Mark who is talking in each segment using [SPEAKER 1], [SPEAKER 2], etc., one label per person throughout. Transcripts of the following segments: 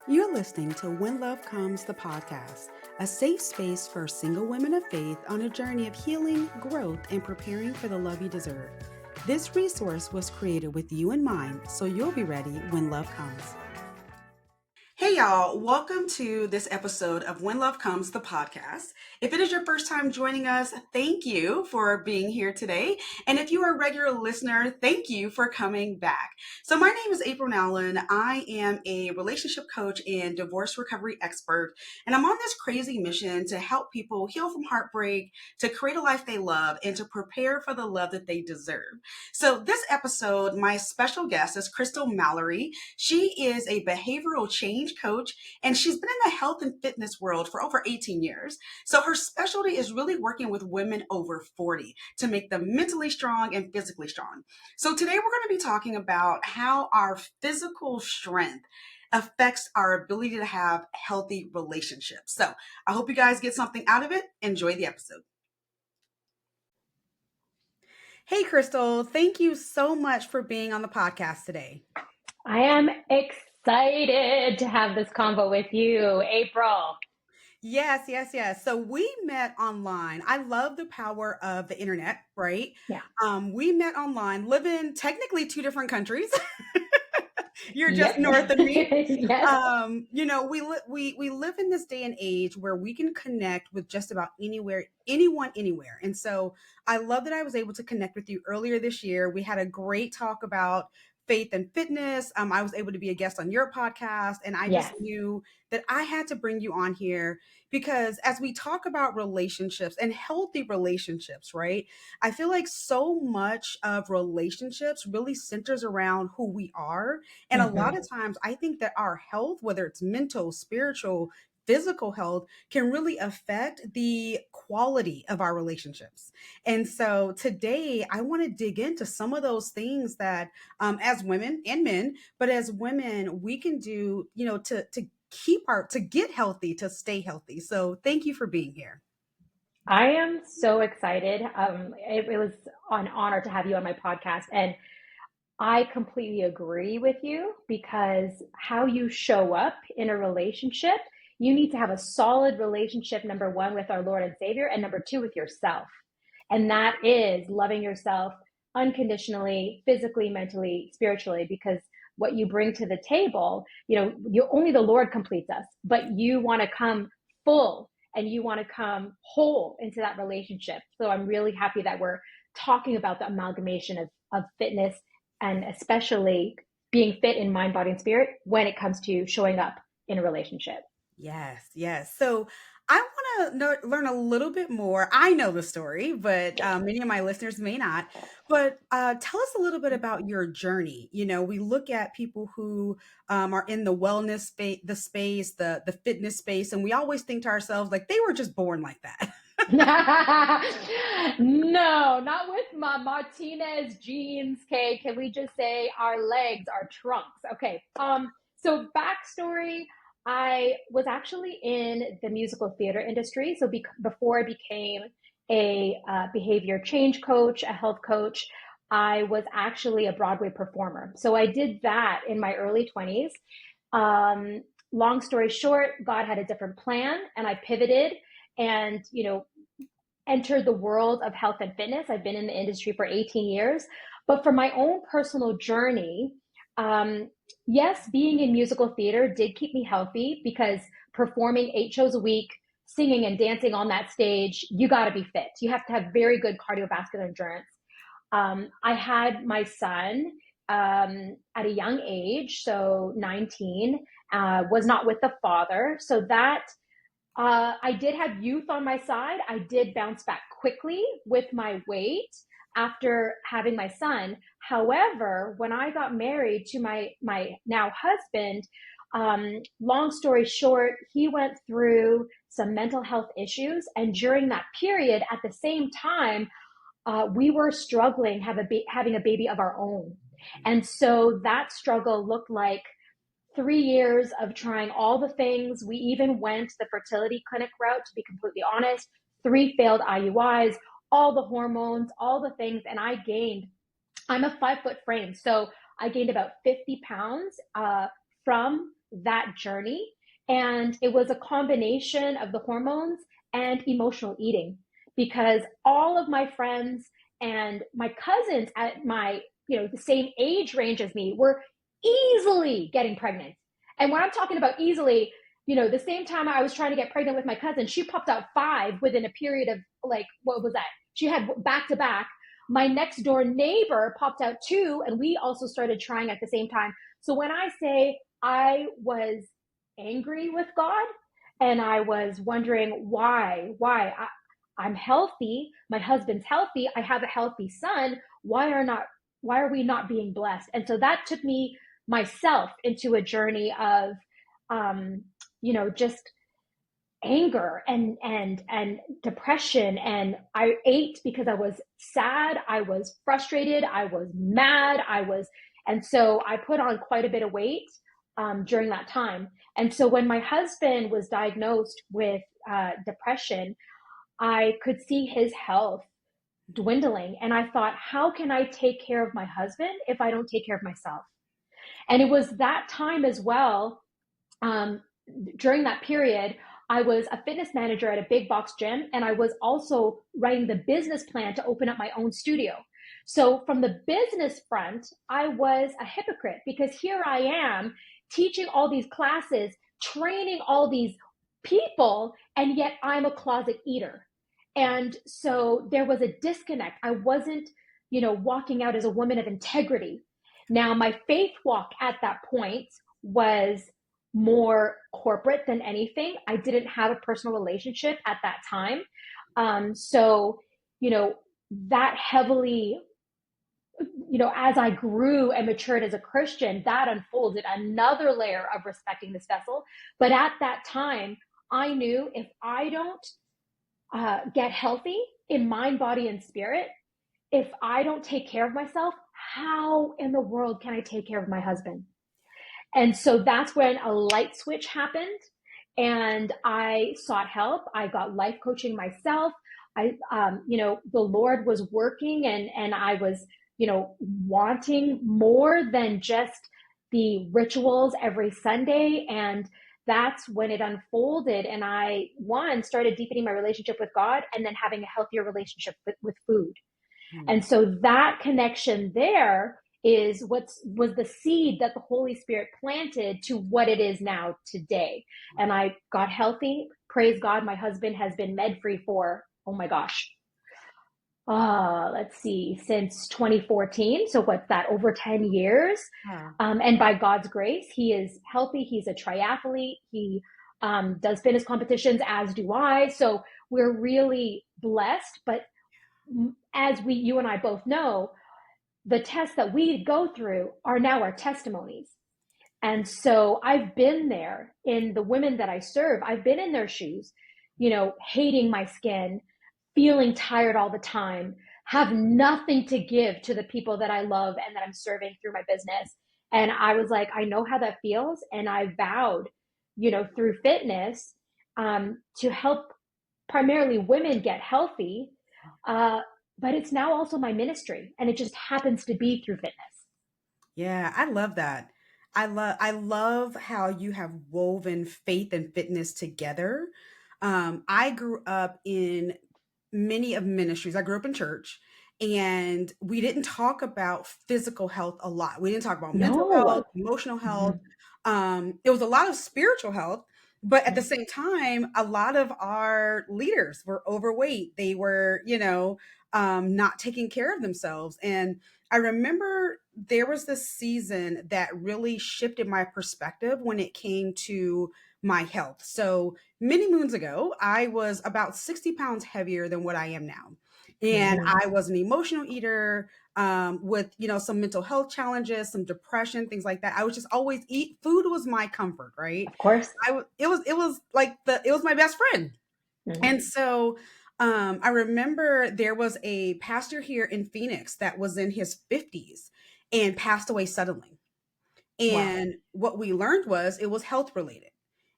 [SPEAKER 1] You're listening to When Love Comes, the podcast, a safe space for single women of faith on a journey of healing, growth, and preparing for the love you deserve. This resource was created with you in mind, so you'll be ready when love comes. Hey, y'all, welcome to this episode of When Love Comes, the podcast. If it is your first time joining us, thank you for being here today. And if you are a regular listener, thank you for coming back. So my name is April Nowlin. I am a relationship coach and divorce recovery expert. And I'm on this crazy mission to help people heal from heartbreak, to create a life they love, and to prepare for the love that they deserve. So this episode, my special guest is Crystal Mallory. She is a behavioral change coach, and she's been in the health and fitness world for over 18 years. So her specialty is really working with women over 40 to make them mentally strong and physically strong. So today we're going to be talking about how our physical strength affects our ability to have healthy relationships. So I hope you guys get something out of it. Enjoy the episode. Hey, Crystal, thank you so much for being on the podcast today.
[SPEAKER 2] I am excited to have this convo with you, April.
[SPEAKER 1] Yes. So we met online. I love the power of the internet, right?
[SPEAKER 2] Yeah.
[SPEAKER 1] We met online, live in technically two different countries. You're just
[SPEAKER 2] Yep.
[SPEAKER 1] north of me.
[SPEAKER 2] Yes.
[SPEAKER 1] We live in this day and age where we can connect with just about anywhere, anyone, anywhere. And so I love that I was able to connect with you earlier this year. We had a great talk about faith and fitness. I was able to be a guest on your podcast, and I just
[SPEAKER 2] Yes.
[SPEAKER 1] knew that I had to bring you on here because as we talk about relationships and healthy relationships, right? I feel like so much of relationships really centers around who we are, and a lot
[SPEAKER 2] hmm
[SPEAKER 1] of times I think that our health, whether it's mental, spiritual, physical health, can really affect the quality of our relationships. And so today I want to dig into some of those things that as women and men, but as women, we can do, to get healthy, to stay healthy. So thank you for being here.
[SPEAKER 2] I am so excited. It was an honor to have you on my podcast. And I completely agree with you because how you show up in a relationship, you need to have a solid relationship, number one, with our Lord and Savior, and number two, with yourself. And that is loving yourself unconditionally, physically, mentally, spiritually, because what you bring to the table, only the Lord completes us, but you want to come full and you want to come whole into that relationship. So I'm really happy that we're talking about the amalgamation of fitness and especially being fit in mind, body, and spirit when it comes to showing up in a relationship.
[SPEAKER 1] Yes. So I want to learn a little bit more. I know the story, but many of my listeners may not. But tell us a little bit about your journey. You know, we look at people who are in the wellness space, the fitness space, and we always think to ourselves like they were just born like that.
[SPEAKER 2] No, not with my Martinez jeans. Okay, can we just say our legs are trunks? Okay. So backstory, I was actually in the musical theater industry. So before I became a behavior change coach, a health coach, I was actually a Broadway performer. So I did that in my early 20s. Long story short, God had a different plan and I pivoted and, entered the world of health and fitness. I've been in the industry for 18 years. But for my own personal journey, yes, being in musical theater did keep me healthy because performing 8 shows a week, singing and dancing on that stage, you got to be fit. You have to have very good cardiovascular endurance. I had my son at a young age, so 19, was not with the father. So that I did have youth on my side. I did bounce back quickly with my weight after having my son. However, when I got married to my now husband, long story short, he went through some mental health issues, and during that period, at the same time, we were struggling having a baby of our own, and so that struggle looked like 3 years of trying all the things. We even went the fertility clinic route, to be completely honest, 3 failed IUIs, all the hormones, all the things. And I'm a 5 foot frame. So I gained about 50 pounds from that journey. And it was a combination of the hormones and emotional eating, because all of my friends and my cousins at my, the same age range as me were easily getting pregnant. And when I'm talking about easily, the same time I was trying to get pregnant with my cousin, she popped out five within a period of, like, what was that? She had back to back. My next door neighbor popped out two, and we also started trying at the same time. So when I say I was angry with God and I was wondering I'm healthy, my husband's healthy, I have a healthy son, why are we not being blessed? And so that took me myself into a journey of just anger and depression. And I ate because I was sad, I was frustrated, I was mad, and so I put on quite a bit of weight during that time. And so when my husband was diagnosed with depression, I could see his health dwindling. And I thought, how can I take care of my husband if I don't take care of myself? And it was that time as well. During that period, I was a fitness manager at a big box gym, and I was also writing the business plan to open up my own studio. So from the business front, I was a hypocrite, because here I am teaching all these classes, training all these people, and yet I'm a closet eater. And so there was a disconnect. I wasn't, walking out as a woman of integrity. Now, my faith walk at that point was more corporate than anything. I didn't have a personal relationship at that time. So, that heavily, as I grew and matured as a Christian, that unfolded another layer of respecting this vessel. But at that time, I knew if I don't get healthy in mind, body, and spirit, if I don't take care of myself, how in the world can I take care of my husband? And so that's when a light switch happened, and I sought help. I got life coaching myself. The Lord was working, and I was, wanting more than just the rituals every Sunday. And that's when it unfolded. And I, started deepening my relationship with God, and then having a healthier relationship with food. And so that connection there is was the seed that the Holy Spirit planted to what it is now today. And I got healthy. Praise God. My husband has been med-free for, oh my gosh, let's see, since 2014. So what's that, over 10 years?
[SPEAKER 1] Wow.
[SPEAKER 2] And by God's grace, he is healthy. He's a triathlete. He does fitness competitions, as do I. So we're really blessed. But as you and I both know, the tests that we go through are now our testimonies. And so I've been there in the women that I serve. I've been in their shoes, hating my skin, feeling tired all the time, have nothing to give to the people that I love and that I'm serving through my business. And I was like, I know how that feels. And I vowed, through fitness, to help primarily women get healthy. But it's now also my ministry, and it just happens to be through fitness.
[SPEAKER 1] Yeah, I love that. I love how you have woven faith and fitness together. I grew up in many of ministries. I grew up in church, and we didn't talk about physical health a lot. We didn't talk about mental
[SPEAKER 2] No.
[SPEAKER 1] health, emotional health.
[SPEAKER 2] Mm-hmm.
[SPEAKER 1] It was a lot of spiritual health, but at the
[SPEAKER 2] Mm-hmm.
[SPEAKER 1] same time, a lot of our leaders were overweight. They were, not taking care of themselves. And I remember there was this season that really shifted my perspective when it came to my health. So many moons ago, I was about 60 pounds heavier than what I am now. And
[SPEAKER 2] Mm-hmm.
[SPEAKER 1] I was an emotional eater, with, some mental health challenges, some depression, things like that. I was just always eat food was my comfort, right?
[SPEAKER 2] Of course.
[SPEAKER 1] It was like it was my best friend.
[SPEAKER 2] Mm-hmm.
[SPEAKER 1] And so I remember there was a pastor here in Phoenix that was in his 50s and passed away suddenly.
[SPEAKER 2] Wow.
[SPEAKER 1] And what we learned was it was health related.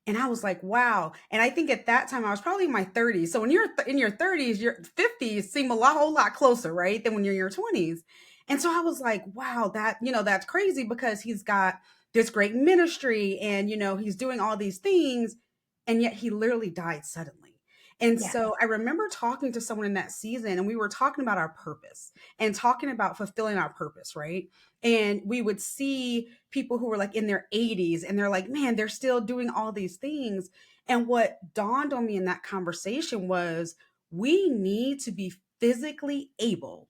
[SPEAKER 1] And I was like, wow. And I think at that time I was probably in my 30s. So when you're in your 30s, your 50s seem whole lot closer, right? Than when you're in your 20s. And so I was like, wow, that's crazy, because he's got this great ministry, and he's doing all these things, and yet he literally died suddenly. And
[SPEAKER 2] Yes.
[SPEAKER 1] so I remember talking to someone in that season, and we were talking about our purpose and talking about fulfilling our purpose, right? And we would see people who were like in their 80s, and they're like, man, they're still doing all these things. And what dawned on me in that conversation was we need to be physically able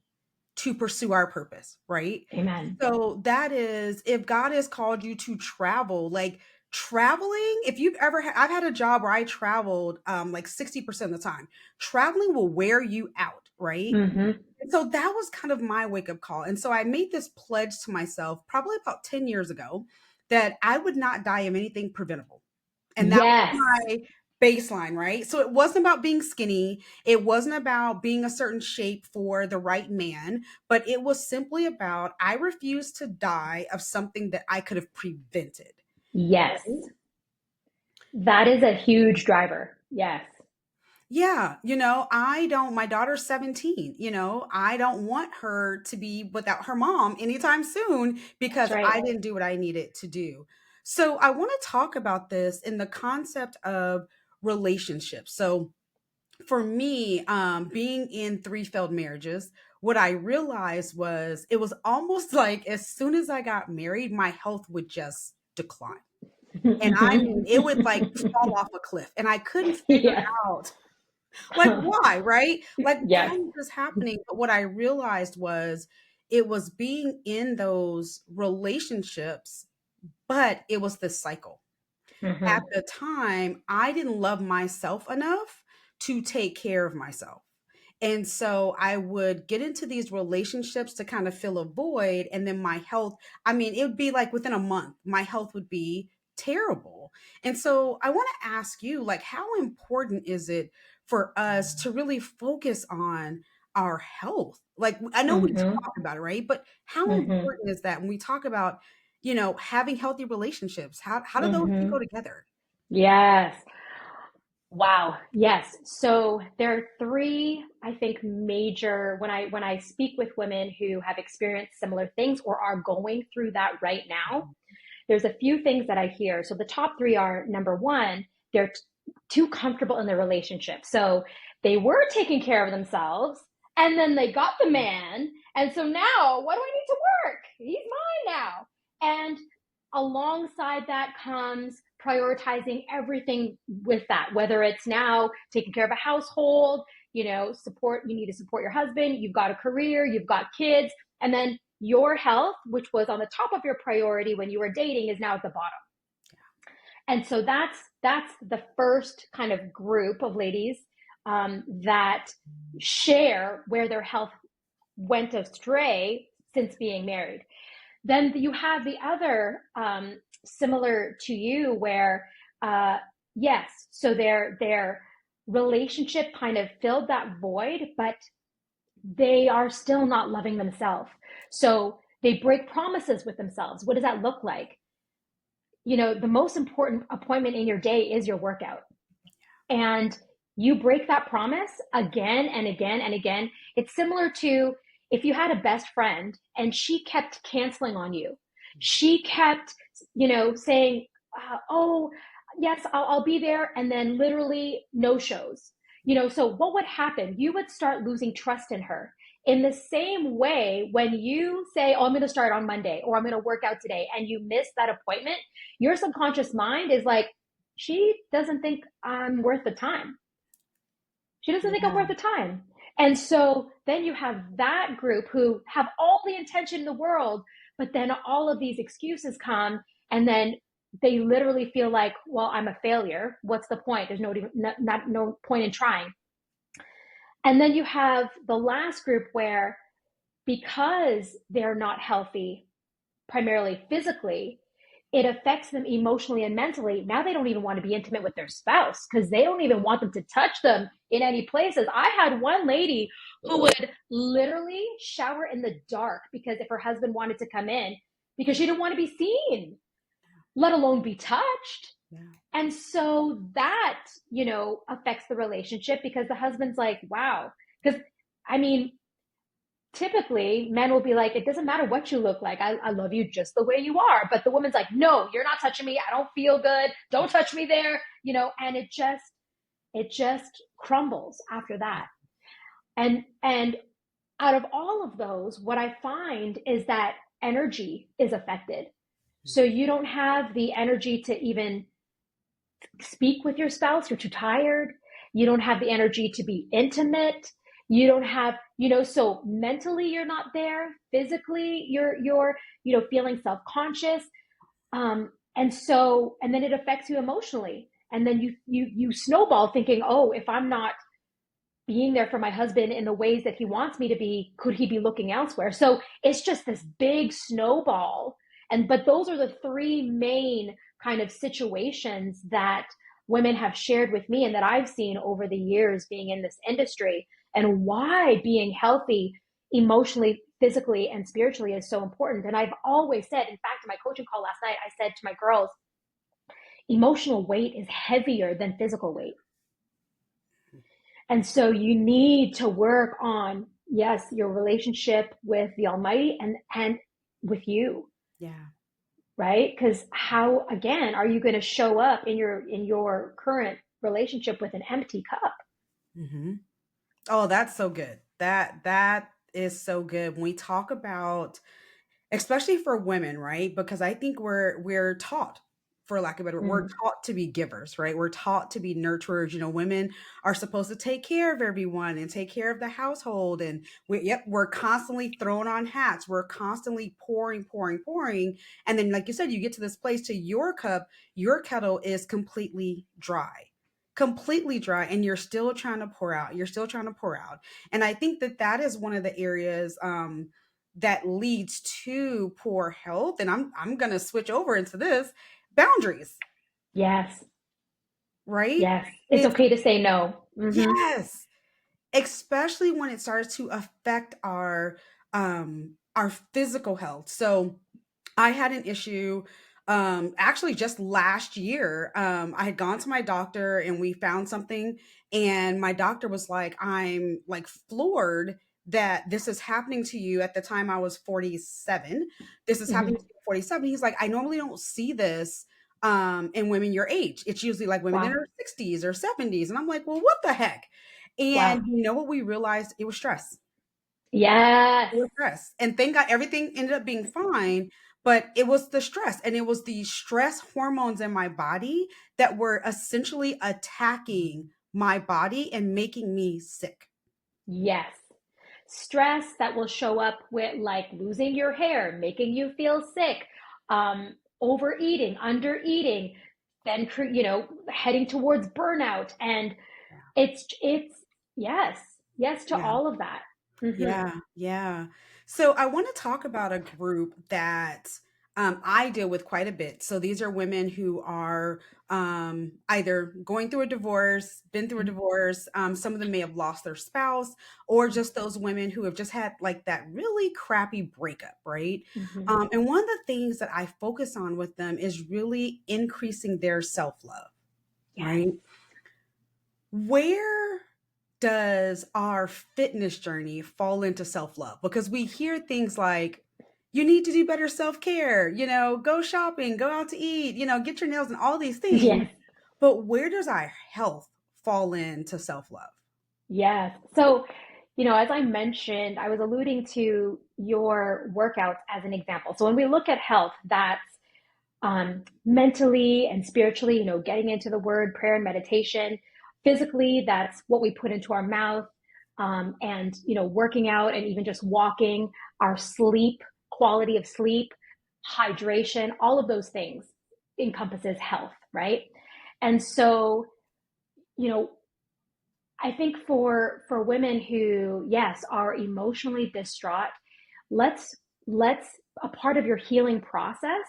[SPEAKER 1] to pursue our purpose, right?
[SPEAKER 2] Amen.
[SPEAKER 1] So that is, if God has called you to travel, like traveling, if you've ever I've had a job where I traveled like 60% of the time. Traveling will wear you out, right?
[SPEAKER 2] Mm-hmm.
[SPEAKER 1] And so that was kind of my wake up call. And so I made this pledge to myself probably about 10 years ago that I would not die of anything preventable. And that was
[SPEAKER 2] Yes.
[SPEAKER 1] my baseline, right? So it wasn't about being skinny. It wasn't about being a certain shape for the right man, but it was simply about I refuse to die of something that I could have prevented.
[SPEAKER 2] Yes.
[SPEAKER 1] Right?
[SPEAKER 2] That is a huge driver. Yes.
[SPEAKER 1] Yeah, my daughter's 17, I don't want her to be without her mom anytime soon
[SPEAKER 2] That's
[SPEAKER 1] because
[SPEAKER 2] right.
[SPEAKER 1] I didn't do what I needed to do. So I want to talk about this in the concept of relationships. So for me, being in three failed marriages, what I realized was it was almost like as soon as I got married, my health would just decline. And I mean, it would like fall off a cliff. And I couldn't figure
[SPEAKER 2] Yes.
[SPEAKER 1] out like why, right? Like why
[SPEAKER 2] Yes.
[SPEAKER 1] is this happening? But what I realized was it was being in those relationships, but it was this cycle. At
[SPEAKER 2] Mm-hmm.
[SPEAKER 1] the time, I didn't love myself enough to take care of myself. And so I would get into these relationships to kind of fill a void. And then my health, I mean, it would be like within a month, my health would be terrible. And so I want to ask you, like, how important is it for us to really focus on our health? Like, I know we
[SPEAKER 2] Mm-hmm.
[SPEAKER 1] talk about it, right? But how
[SPEAKER 2] Mm-hmm.
[SPEAKER 1] important is that when we talk about, having healthy relationships? How do those two
[SPEAKER 2] Mm-hmm.
[SPEAKER 1] go together?
[SPEAKER 2] Yes. Wow. Yes. So there are three, I think, major when I speak with women who have experienced similar things or are going through that right now, there's a few things that I hear. So the top three are number one, they're too comfortable in their relationship. So they were taking care of themselves and then they got the man. And so now what do I need to work? He's mine now. And alongside that comes prioritizing everything with that, whether it's now taking care of a household, you need to support your husband, you've got a career, you've got kids, and then your health, which was on the top of your priority when you were dating, is now at the bottom. And so that's the first kind of group of ladies that share where their health went astray since being married. Then you have the other similar to you where yes, so their relationship kind of filled that void, but they are still not loving themselves. So they break promises with themselves. What does that look like? The most important appointment in your day is your workout. And you break that promise again and again and again. It's similar to if you had a best friend and she kept canceling on you. She kept, saying, oh, yes, I'll be there. And then literally no shows. So what would happen? You would start losing trust in her. In the same way, when you say, oh, I'm going to start on Monday or I'm going to work out today and you miss that appointment, your subconscious mind is like, she doesn't think I'm worth the time. She doesn't think I'm
[SPEAKER 1] Yeah.
[SPEAKER 2] worth the time. And so then you have that group who have all the intention in the world, but then all of these excuses come, and then they literally feel like, well, I'm a failure. What's the point? There's no point in trying. And then you have the last group where because they're not healthy, primarily physically, it affects them emotionally and mentally. Now they don't even want to be intimate with their spouse because they don't even want them to touch them in any places. I had one lady who would literally shower in the dark because if her husband wanted to come in, because she didn't want to be seen, let alone be touched.
[SPEAKER 1] Yeah.
[SPEAKER 2] And so that, affects the relationship because the husband's like, wow. Because, I mean, typically men will be like, it doesn't matter what you look like. I love you just the way you are. But the woman's like, no, you're not touching me. I don't feel good. Don't touch me there. And it just crumbles after that. And out of all of those, what I find is that energy is affected. So you don't have the energy to even speak with your spouse. You're too tired. You don't have the energy to be intimate. You don't have, so mentally you're not there. Physically you're feeling self-conscious. And then it affects you emotionally. And then you snowball thinking, oh, if I'm not being there for my husband in the ways that he wants me to be, could he be looking elsewhere? So it's just this big snowball. But those are the three main kind of situations that women have shared with me and that I've seen over the years being in this industry, and why being healthy emotionally, physically, and spiritually is so important. And I've always said, in fact, in my coaching call last night, I said to my girls, emotional weight is heavier than physical weight. And so you need to work on, yes, your relationship with the Almighty and with you.
[SPEAKER 1] Yeah.
[SPEAKER 2] Right? Because how, again, are you going to show up in your current relationship with an empty cup?
[SPEAKER 1] Mm-hmm. Oh, that's so good. That is so good. When we talk about, especially for women, right? Because I think we're taught, for lack of a better word, we're taught to be givers, right? We're taught to be nurturers. Women are supposed to take care of everyone and take care of the household. And we're constantly throwing on hats. We're constantly pouring, pouring, pouring. And then, like you said, you get to this place to your cup, your kettle is completely dry, and you're still trying to pour out. And I think that is one of the areas that leads to poor health. And I'm going to switch over into this: boundaries.
[SPEAKER 2] Yes.
[SPEAKER 1] Right?
[SPEAKER 2] Yes. It's
[SPEAKER 1] It's
[SPEAKER 2] okay to say no. Mm-hmm.
[SPEAKER 1] Yes, especially when it starts to affect our physical health. So I had an issue actually just last year. I had gone to my doctor and we found something, and my doctor was like, I'm like floored that this is happening to you. At the time I was 47. This is happening
[SPEAKER 2] Mm-hmm.
[SPEAKER 1] to you at 47. He's like, I normally don't see this in women your age. It's usually like women in
[SPEAKER 2] Wow.
[SPEAKER 1] their 60s or 70s. And I'm like, well, what the heck? And
[SPEAKER 2] Wow.
[SPEAKER 1] you know what we realized? It was stress.
[SPEAKER 2] Yes.
[SPEAKER 1] It was stress. And thank God everything ended up being fine, but it was the stress, and it was the stress hormones in my body that were essentially attacking my body and making me sick.
[SPEAKER 2] Yes. Stress that will show up with like losing your hair, making you feel sick, overeating, undereating, then heading towards burnout. And
[SPEAKER 1] Yeah.
[SPEAKER 2] it's yes, yes to
[SPEAKER 1] Yeah.
[SPEAKER 2] all of that. Mm-hmm.
[SPEAKER 1] Yeah, yeah. So I want to talk about a group that I deal with quite a bit. So these are women who are either going through a divorce, been through a divorce. Some of them may have lost their spouse, or just those women who have just had like that really crappy breakup, right?
[SPEAKER 2] Mm-hmm.
[SPEAKER 1] And one of the things that I focus on with them is really increasing their self love,
[SPEAKER 2] Yes.
[SPEAKER 1] right? Where does our fitness journey fall into self-love? Because we hear things like, you need to do better self-care, go shopping, go out to eat, get your nails and all these things.
[SPEAKER 2] Yes.
[SPEAKER 1] But where does our health fall into self-love?
[SPEAKER 2] Yes. So, as I mentioned, I was alluding to your workouts as an example. So when we look at health, that's mentally and spiritually, getting into the word, prayer and meditation. Physically, that's what we put into our mouth, and, working out and even just walking, our sleep, quality of sleep, hydration, all of those things encompasses health, right? And so, you know, I think for women who, yes, are emotionally distraught, let's let's a part of your healing process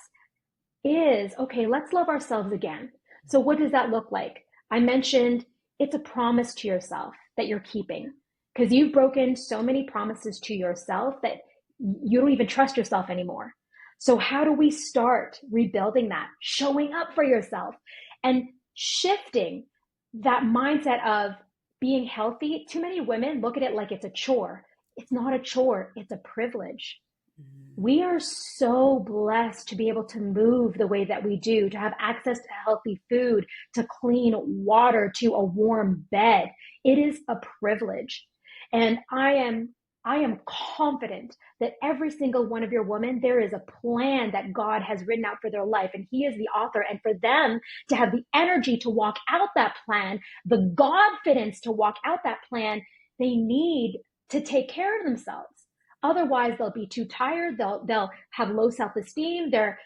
[SPEAKER 2] is, okay, let's love ourselves again. So what does that look like? I mentioned it's a promise to yourself that you're keeping, because you've broken so many promises to yourself that you don't even trust yourself anymore. So how do we start rebuilding that? Showing up for yourself and shifting that mindset of being healthy. Too many women look at it like it's a chore. It's not a chore, it's a privilege.
[SPEAKER 1] Mm.
[SPEAKER 2] We are so blessed to be able to move the way that we do, to have access to healthy food, to clean water, to a warm bed. It is a privilege. And I am confident that every single one of your women, there is a plan that God has written out for their life, and He is the author. And for them to have the energy to walk out that plan, the confidence to walk out that plan, they need to take care of themselves. Otherwise, they'll be too tired. They'll have low self-esteem. They're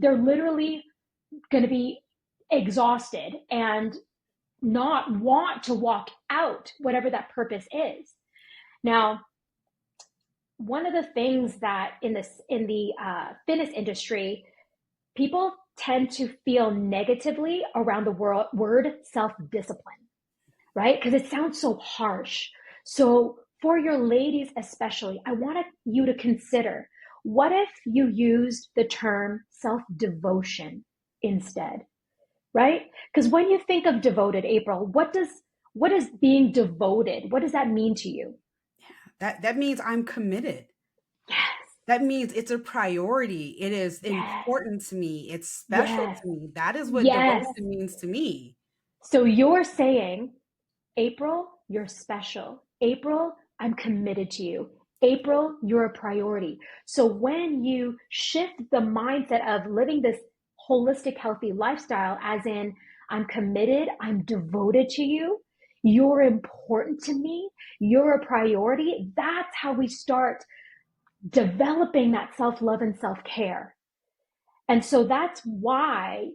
[SPEAKER 2] literally going to be exhausted and not want to walk out whatever that purpose is. Now, one of the things that in the fitness industry, people tend to feel negatively around the word self-discipline, right? Because it sounds so harsh. So for your ladies especially, I want you to consider, what if you used the term self-devotion instead, right? Because when you think of devoted, April, what is being devoted? What does that mean to you?
[SPEAKER 1] That means I'm committed.
[SPEAKER 2] Yes,
[SPEAKER 1] That means it's a priority. It is
[SPEAKER 2] yes,
[SPEAKER 1] important to me. It's special
[SPEAKER 2] yes,
[SPEAKER 1] to me. That is what
[SPEAKER 2] yes.
[SPEAKER 1] devotion means to me.
[SPEAKER 2] So you're saying, April, you're special. April, I'm committed to you. April, you're a priority. So when you shift the mindset of living this holistic, healthy lifestyle, as in, I'm committed, I'm devoted to you, you're important to me, you're a priority, that's how we start developing that self love and self care. And so that's why,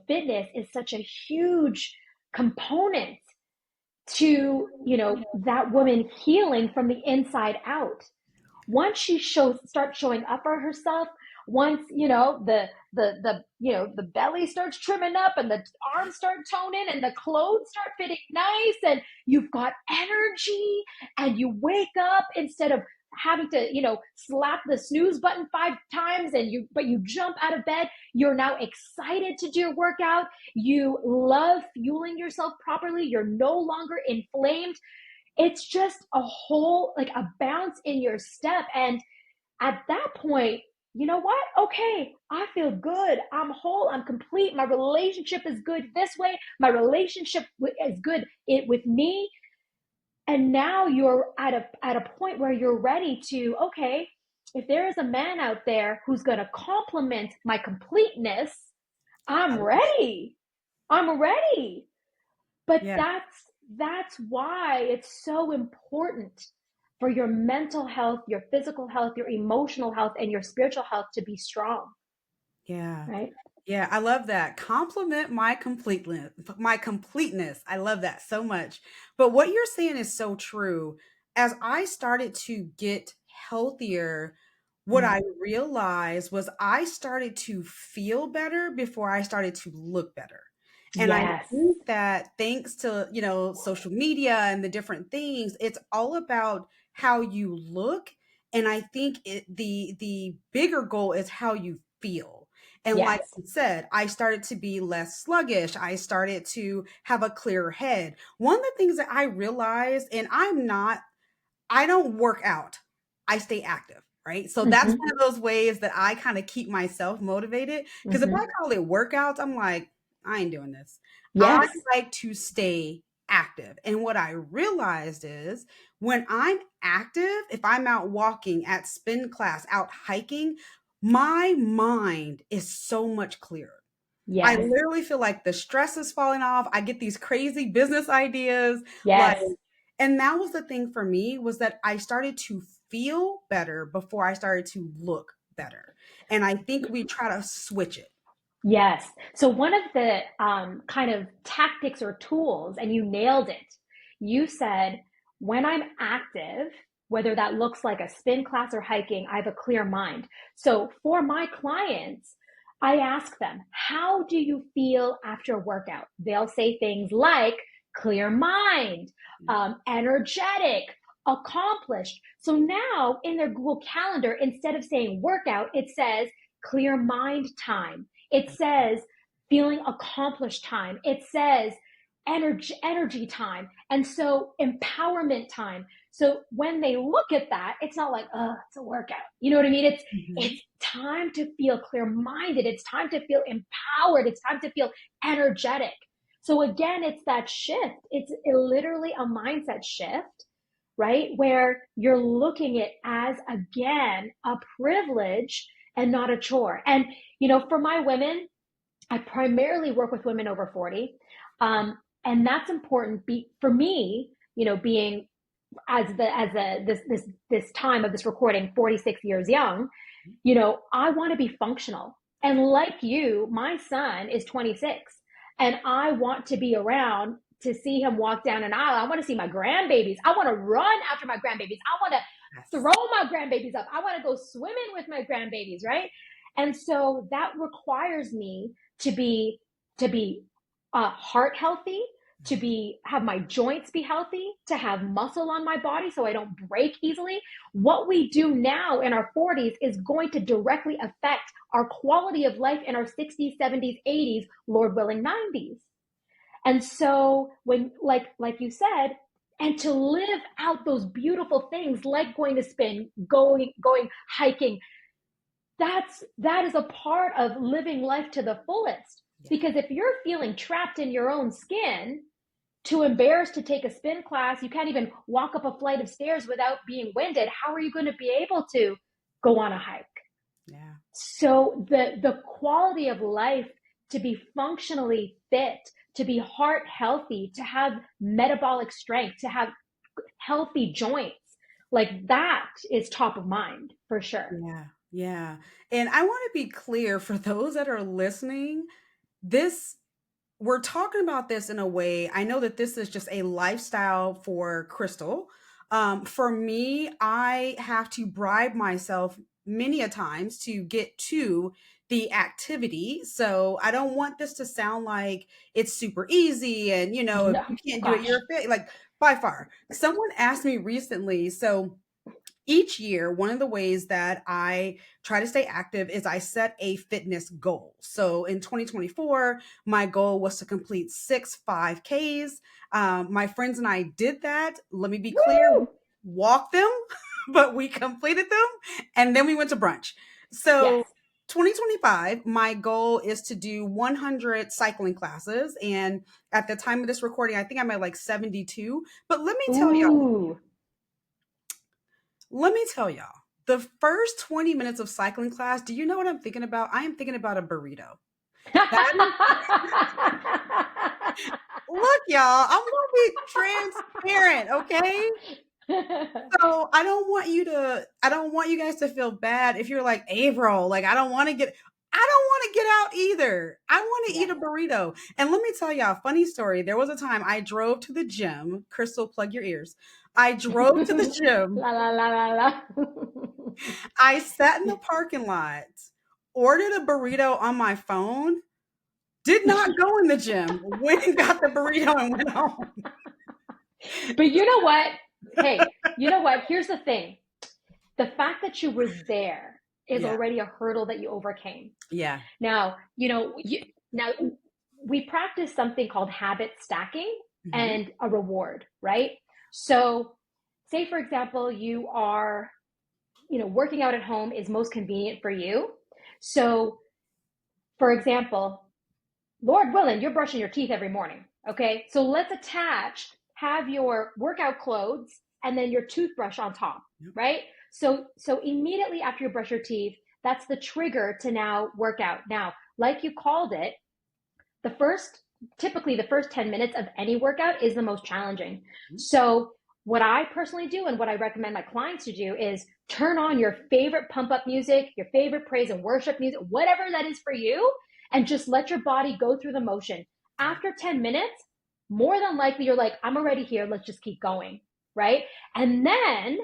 [SPEAKER 2] fitness is such a huge component to, that woman healing from the inside out. Once she starts showing up for herself, once, the belly starts trimming up and the arms start toning and the clothes start fitting nice and you've got energy and you wake up instead of having to, slap the snooze button 5 times but you jump out of bed, you're now excited to do your workout. You love fueling yourself properly. You're no longer inflamed. It's just a whole, like a bounce in your step. And at that point, you know what? Okay, I feel good. I'm whole. I'm complete. My relationship is good this way. My relationship is good with me. And now you're at a point where you're ready to, okay, if there is a man out there who's going to compliment my completeness, I'm ready. I'm ready. But
[SPEAKER 1] Yeah.
[SPEAKER 2] that's why it's so important for your mental health, your physical health, your emotional health, and your spiritual health to be strong,
[SPEAKER 1] Yeah.
[SPEAKER 2] right?
[SPEAKER 1] Yeah, I love that. Compliment my completeness, my completeness. I love that so much. But what you're saying is so true. As I started to get healthier, what
[SPEAKER 2] Mm.
[SPEAKER 1] I realized was I started to feel better before I started to look better. And I
[SPEAKER 2] Yes.
[SPEAKER 1] think that thanks to, social media and the different things, it's all about how you look. And I think the bigger goal is how you feel. And like
[SPEAKER 2] Yes.
[SPEAKER 1] you said, I started to be less sluggish. I started to have a clearer head. One of the things that I realized, and I don't work out, I stay active, right? So that's
[SPEAKER 2] Mm-hmm.
[SPEAKER 1] one of those ways that I kind of keep myself motivated. Because if I
[SPEAKER 2] Mm-hmm.
[SPEAKER 1] call it workouts, I'm like, I ain't doing this. I
[SPEAKER 2] Yes.
[SPEAKER 1] like to stay active. And what I realized is when I'm active, if I'm out walking, at spin class, out hiking, my mind is so much clearer. I
[SPEAKER 2] Yes.
[SPEAKER 1] literally feel like the stress is falling off. I get these crazy business ideas, like,
[SPEAKER 2] Yes.
[SPEAKER 1] and that was the thing for me, was that I started to feel better before I started to look better. And I think we try to switch it.
[SPEAKER 2] Yes. So one of the kind of tactics or tools, and you nailed it. You said, when I'm active, whether that looks like a spin class or hiking, I have a clear mind. So for my clients, I ask them, how do you feel after a workout? They'll say things like clear mind, energetic, accomplished. So now in their Google Calendar, instead of saying workout, it says clear mind time. It says feeling accomplished time. It says energy time. And so empowerment time. So when they look at that, it's not like, oh, it's a workout. You know what I mean?
[SPEAKER 1] Mhm.
[SPEAKER 2] It's time to feel clear-minded. It's time to feel empowered. It's time to feel energetic. So again, it's that shift. It's literally a mindset shift, right? Where you're looking at as, again, a privilege and not a chore. And, for my women, I primarily work with women over 40. And that's important for me, being this time of this recording, 46 years young, I want to be functional. And like you, my son is 26 and I want to be around to see him walk down an aisle. I want to see my grandbabies. I want to run after my grandbabies. I want to
[SPEAKER 1] Yes.
[SPEAKER 2] throw my grandbabies up. I want to go swimming with my grandbabies, right? And so that requires me to be heart healthy, have my joints be healthy, to have muscle on my body so I don't break easily. What we do now in our 40s is going to directly affect our quality of life in our 60s, 70s, 80s, Lord willing, 90s. And so when, like you said, and to live out those beautiful things like going to spin, going hiking, that is a part of living life to the fullest.
[SPEAKER 1] Yeah.
[SPEAKER 2] Because if you're feeling trapped in your own skin, too embarrassed to take a spin class, you can't even walk up a flight of stairs without being winded, how are you going to be able to go on a hike?
[SPEAKER 1] Yeah.
[SPEAKER 2] So the quality of life, to be functionally fit, to be heart healthy, to have metabolic strength, to have healthy joints, like that is top of mind for sure.
[SPEAKER 1] Yeah. Yeah. And I want to be clear for those that are listening, this we're talking about this in a way. I know that this is just a lifestyle for Crystal. For me, I have to bribe myself many a times to get to the activity. So I don't want this to sound like it's super easy and if
[SPEAKER 2] No,
[SPEAKER 1] you can't do it,
[SPEAKER 2] gosh.
[SPEAKER 1] you're a like by far. Someone asked me recently, so each year, one of the ways that I try to stay active is I set a fitness goal. So in 2024, my goal was to complete 6 5Ks. My friends and I did that. Let me be clear,
[SPEAKER 2] Woo!
[SPEAKER 1] walked them, but we completed them. And then we went to brunch.
[SPEAKER 2] Yes.
[SPEAKER 1] So 2025, my goal is to do 100 cycling classes. And at the time of this recording, I think I'm at like 72. But
[SPEAKER 2] Ooh.
[SPEAKER 1] let me tell y'all, the first 20 minutes of cycling class, do you know what I'm thinking about? I am thinking about a burrito. That look, y'all, I'm gonna be transparent, okay? So I don't want you guys to feel bad if you're like, April, like I don't want to get out either. I want to eat
[SPEAKER 2] Yes.
[SPEAKER 1] a burrito. And let me tell y'all a funny story. There was a time I drove to the gym. Crystal, plug your ears. I drove to the gym.
[SPEAKER 2] La la la la la.
[SPEAKER 1] I sat in the parking lot, ordered a burrito on my phone, did not go in the gym, went and got the burrito and went home.
[SPEAKER 2] But you know what? Hey, you know what? Here's the thing. The fact that you were there is
[SPEAKER 1] Yeah.
[SPEAKER 2] already a hurdle that you overcame.
[SPEAKER 1] Yeah.
[SPEAKER 2] Now, now we practice something called habit stacking
[SPEAKER 1] Mhm.
[SPEAKER 2] and a reward, right? So, say for example, you are, working out at home is most convenient for you. So, for example, Lord willing, you're brushing your teeth every morning. Okay. So have your workout clothes and then your toothbrush on top,
[SPEAKER 1] Yep.
[SPEAKER 2] right? So immediately after you brush your teeth, that's the trigger to now work out. Now, like you called it, typically the first 10 minutes of any workout is the most challenging.
[SPEAKER 1] Mhm.
[SPEAKER 2] So what I personally do and what I recommend my clients to do is turn on your favorite pump up music, your favorite praise and worship music, whatever that is for you, and just let your body go through the motion. After 10 minutes, more than likely you're like, I'm already here, let's just keep going, right? And then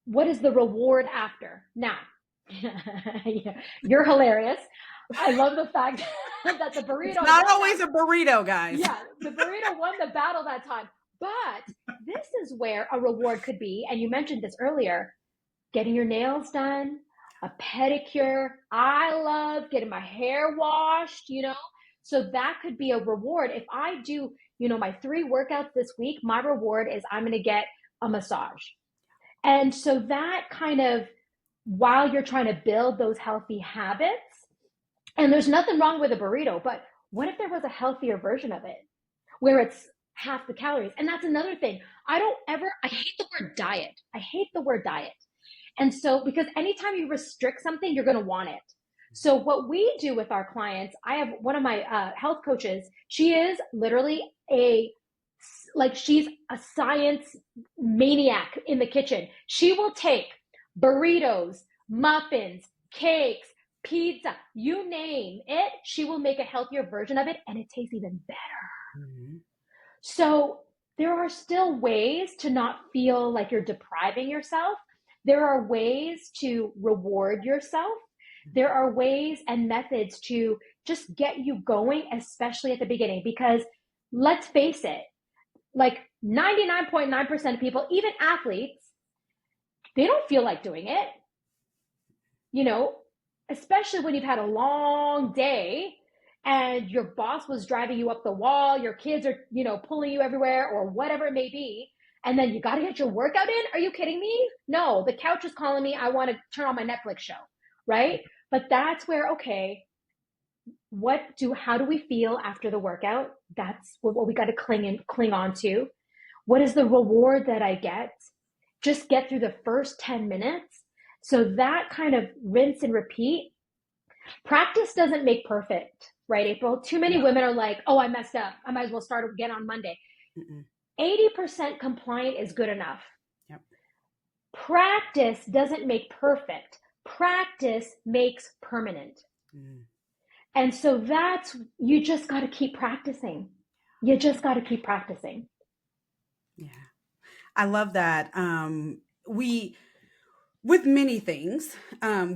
[SPEAKER 2] what is the reward after? Now, you're hilarious. I love the fact that the
[SPEAKER 1] It's
[SPEAKER 2] burrito
[SPEAKER 1] not
[SPEAKER 2] won
[SPEAKER 1] always
[SPEAKER 2] that.
[SPEAKER 1] a burrito, guys.
[SPEAKER 2] Yeah, the burrito won the battle that time. But this is where a reward could be, and you mentioned this earlier, getting your nails done, a pedicure. I love getting my hair washed. So that could be a reward. If I do, my 3 workouts this week, my reward is I'm going to get a massage. And so that kind of, while you're trying to build those healthy habits, and there's nothing wrong with a burrito, but what if there was a healthier version of it where it's half the calories? And that's another thing. I hate the word diet. I hate the word diet. And so, because anytime you restrict something, you're going to want it. So, what we do with our clients, I have one of my health coaches. She is literally she's a science maniac in the kitchen. She will take burritos, muffins, cakes, pizza, you name it. She will make a healthier version of it, and it tastes even better. Mm-hmm. So, there are still ways to not feel like you're depriving yourself. There are ways to reward yourself. There are ways and methods to just get you going, especially at the beginning, because let's face it, like 99.9% of people, even athletes, they don't feel like doing it. You know, especially when you've had a long day and your boss was driving you up the wall, your kids are, pulling you everywhere or whatever it may be. And then you got to get your workout in. Are you kidding me? No, the couch is calling me. I want to turn on my Netflix show, right? But that's where, okay, how do we feel after the workout? That's what we got to cling on to. What is the reward that I get? Just get through the first 10 minutes. So that kind of rinse and repeat. Practice doesn't make perfect, right, April? Too many women are like, oh, I messed up. I might as well start again on Monday. 80% compliant is good enough. Yep. Practice doesn't make perfect. Practice makes permanent. And so you just got to keep practicing. You just got to keep practicing.
[SPEAKER 1] Yeah. I love that. With many things,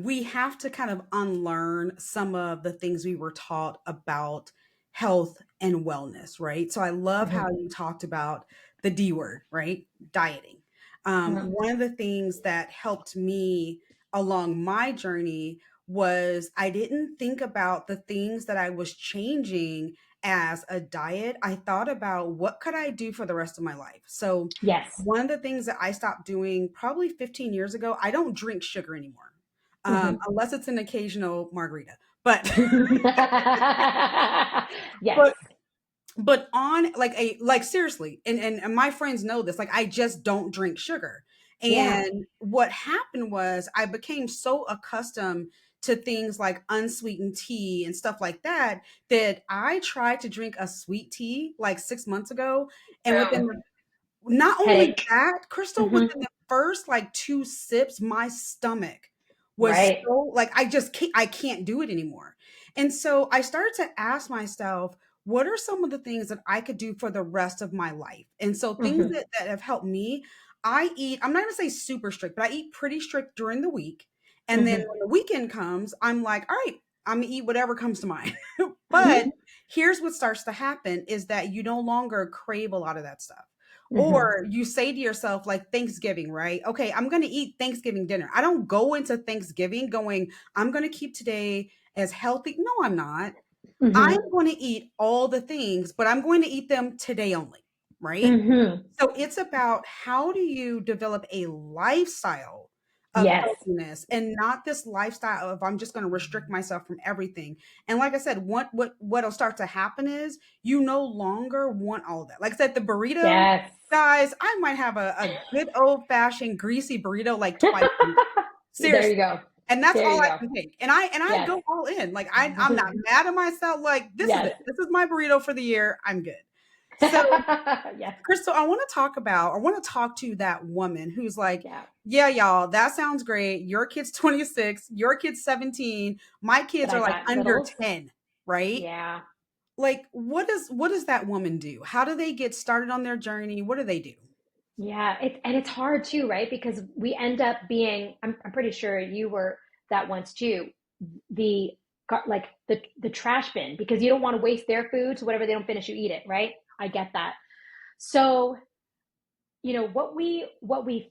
[SPEAKER 1] we have to kind of unlearn some of the things we were taught about health and wellness, right? So I love how you talked about the D word, right? Dieting. One of the things that helped me along my journey was I didn't think about the things that I was changing as a diet. I thought about what could I do for the rest of my life. So
[SPEAKER 2] yes,
[SPEAKER 1] one of the things that I stopped doing probably 15 years ago, I don't drink sugar anymore, unless it's an occasional margarita. But
[SPEAKER 2] yes.
[SPEAKER 1] But on like seriously, and my friends know this, like I just don't drink sugar. And what happened was I became so accustomed to things like unsweetened tea and stuff like that, that I tried to drink a sweet tea like 6 months ago. And not only that, Crystal, within the first like 2 sips, my stomach was so like, I can't do it anymore. And so I started to ask myself, what are some of the things that I could do for the rest of my life? And so things that have helped me, I'm not going to say super strict, but I eat pretty strict during the week. And then when the weekend comes, I'm like, all right, I'm going to eat whatever comes to mind. But here's what starts to happen is that you no longer crave a lot of that stuff. Or you say to yourself, like Thanksgiving, right? Okay, I'm going to eat Thanksgiving dinner. I don't go into Thanksgiving going, I'm going to keep today as healthy. No, I'm not. I'm going to eat all the things, but I'm going to eat them today only, right? So it's about how do you develop a lifestyle of healthiness and not this lifestyle of I'm just going to restrict myself from everything. And like I said, what'll start to happen is you no longer want all that. Like I said, the burrito, guys, I might have a good old fashioned greasy burrito like twice a week. Seriously.
[SPEAKER 2] There you go.
[SPEAKER 1] And that's all I can take. And I go all in. Like I'm not mad at myself. Like this is it. This is my burrito for the year. I'm good. So Crystal, I want to talk to that woman who's like, yeah, y'all, that sounds great. Your kid's 26, your kid's 17. My kids are like under 10, right?
[SPEAKER 2] Yeah.
[SPEAKER 1] Like what does that woman do? How do they get started on their journey? What do they do?
[SPEAKER 2] Yeah, it's hard too, right? Because we end up being, I'm pretty sure you were that once too, the trash bin, because you don't want to waste their food. So whatever they don't finish, you eat it, right? I get that. So, what we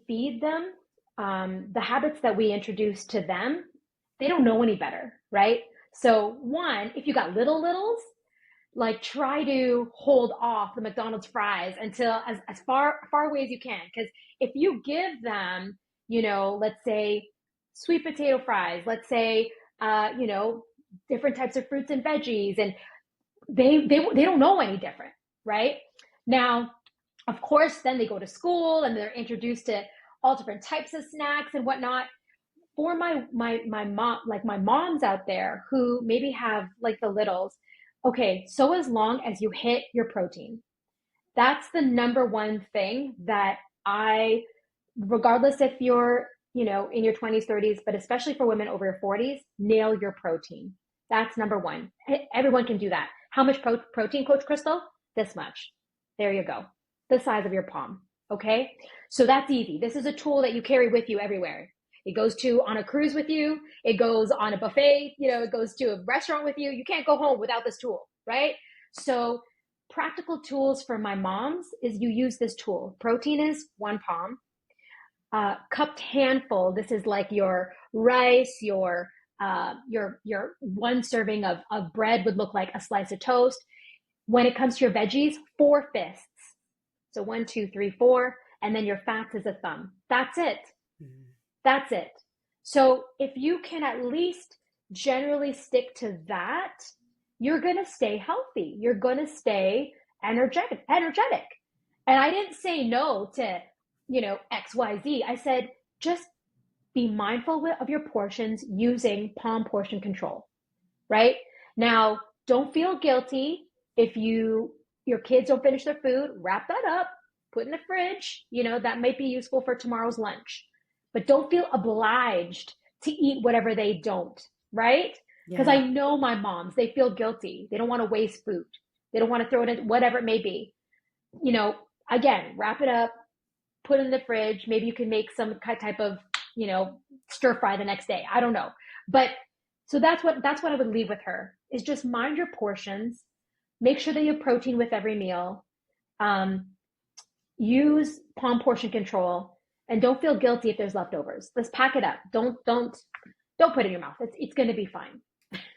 [SPEAKER 2] feed them, the habits that we introduce to them, they don't know any better, right? So one, if you got littles, like try to hold off the McDonald's fries until as far away as you can. Because if you give them, let's say sweet potato fries, let's say, different types of fruits and veggies, and they don't know any different, right? Now, of course, then they go to school and they're introduced to all different types of snacks and whatnot. For my mom, like my moms out there who maybe have like the littles, okay, so as long as you hit your protein, that's the number one thing that I, regardless if you're, in your 20s, 30s, but especially for women over your 40s, nail your protein. That's number one. Everyone can do that. How much protein, Coach Crystal? This much. There you go. The size of your palm. Okay. So that's easy. This is a tool that you carry with you everywhere. It goes to on a cruise with you. It goes on a buffet. It goes to a restaurant with you. You can't go home without this tool, right? So practical tools for my moms is you use this tool. Protein is 1 palm. Cupped handful. This is like your rice, your 1 serving of bread would look like a slice of toast. When it comes to your veggies, 4 fists. So 1, 2, 3, 4, and then your fats is a thumb. That's it. Mm-hmm. That's it. So if you can at least generally stick to that, you're going to stay healthy. You're going to stay energetic. And I didn't say no to, XYZ. I said, just be mindful of your portions using palm portion control, right? Now, don't feel guilty if your kids don't finish their food. Wrap that up, put in the fridge. That might be useful for tomorrow's lunch. But don't feel obliged to eat whatever they don't, right? Because I know my moms, they feel guilty. They don't want to waste food. They don't want to throw it in, whatever it may be. Again, wrap it up, put it in the fridge. Maybe you can make some type of, stir fry the next day. I don't know. But so that's what I would leave with her, is just mind your portions. Make sure that you have protein with every meal. Use palm portion control. And don't feel guilty if there's leftovers. Let's pack it up. Don't put it in your mouth. It's going to be fine.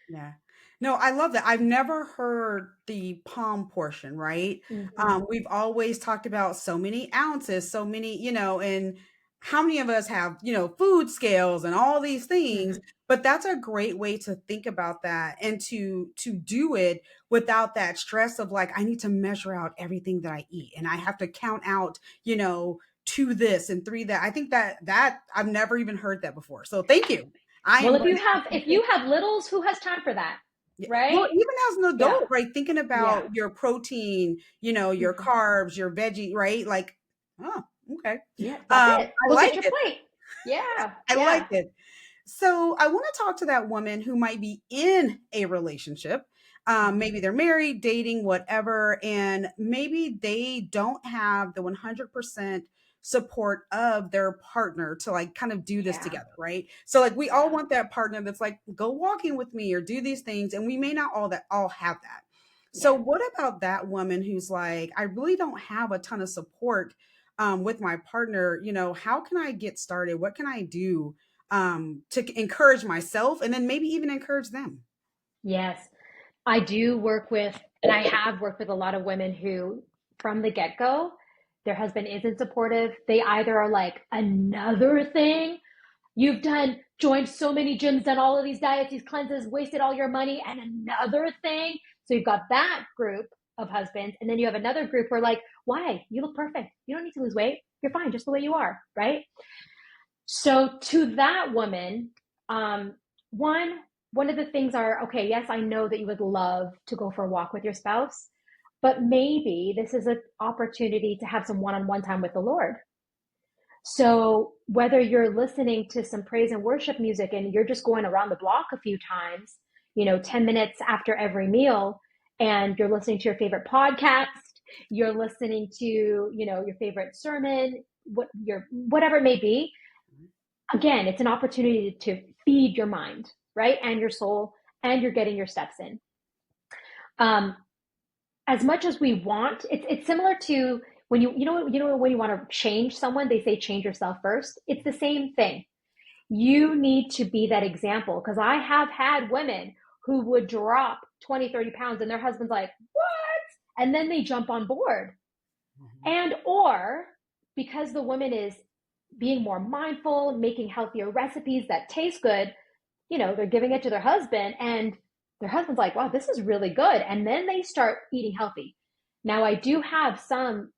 [SPEAKER 1] Yeah. No, I love that. I've never heard the palm portion, right? Mm-hmm. We've always talked about so many ounces, so many, and how many of us have, food scales and all these things, mm-hmm. but that's a great way to think about that and to do it without that stress of like, I need to measure out everything that I eat and I have to count out, 2 this and 3 that. I think that I've never even heard that before. So thank you.
[SPEAKER 2] If you have littles, who has time for that? Right.
[SPEAKER 1] Well, even as an adult, right? Thinking about your protein, your mm-hmm. carbs, your veggie, right? Like, oh, okay.
[SPEAKER 2] Yeah. That's it.
[SPEAKER 1] I like
[SPEAKER 2] your
[SPEAKER 1] it.
[SPEAKER 2] Point. Yeah.
[SPEAKER 1] I like it. So I want to talk to that woman who might be in a relationship. Maybe they're married, dating, whatever, and maybe they don't have the 100% support of their partner to like kind of do this together, right? So like we all want that partner that's like, go walking with me or do these things, and we may not all have that. So what about that woman who's like, I really don't have a ton of support with my partner? How can I get started? What can I do to encourage myself and then maybe even encourage them?
[SPEAKER 2] Yes. I do work with, and I have worked with a lot of women who, from the get-go, their husband isn't supportive. They either are like, another thing, you've joined so many gyms, done all of these diets, these cleanses, wasted all your money, and another thing. So you've got that group of husbands, and then you have another group who are like, why? You look perfect. You don't need to lose weight. You're fine just the way you are, right? So to that woman, one of the things are, okay, yes, I know that you would love to go for a walk with your spouse, but maybe this is an opportunity to have some one-on-one time with the Lord. So whether you're listening to some praise and worship music and you're just going around the block a few times, 10 minutes after every meal, and you're listening to your favorite podcast, you're listening to, your favorite sermon, whatever it may be. Again, it's an opportunity to feed your mind, right? And your soul, and you're getting your steps in. As much as we want, it's similar to when when you want to change someone, they say change yourself first. It's the same thing. You need to be that example, because I have had women who would drop 20, 30 pounds and their husband's like, what? And then they jump on board. And or because the woman is being more mindful, making healthier recipes that taste good, they're giving it to their husband and their husband's like, wow, this is really good. And then they start eating healthy. Now, I do have some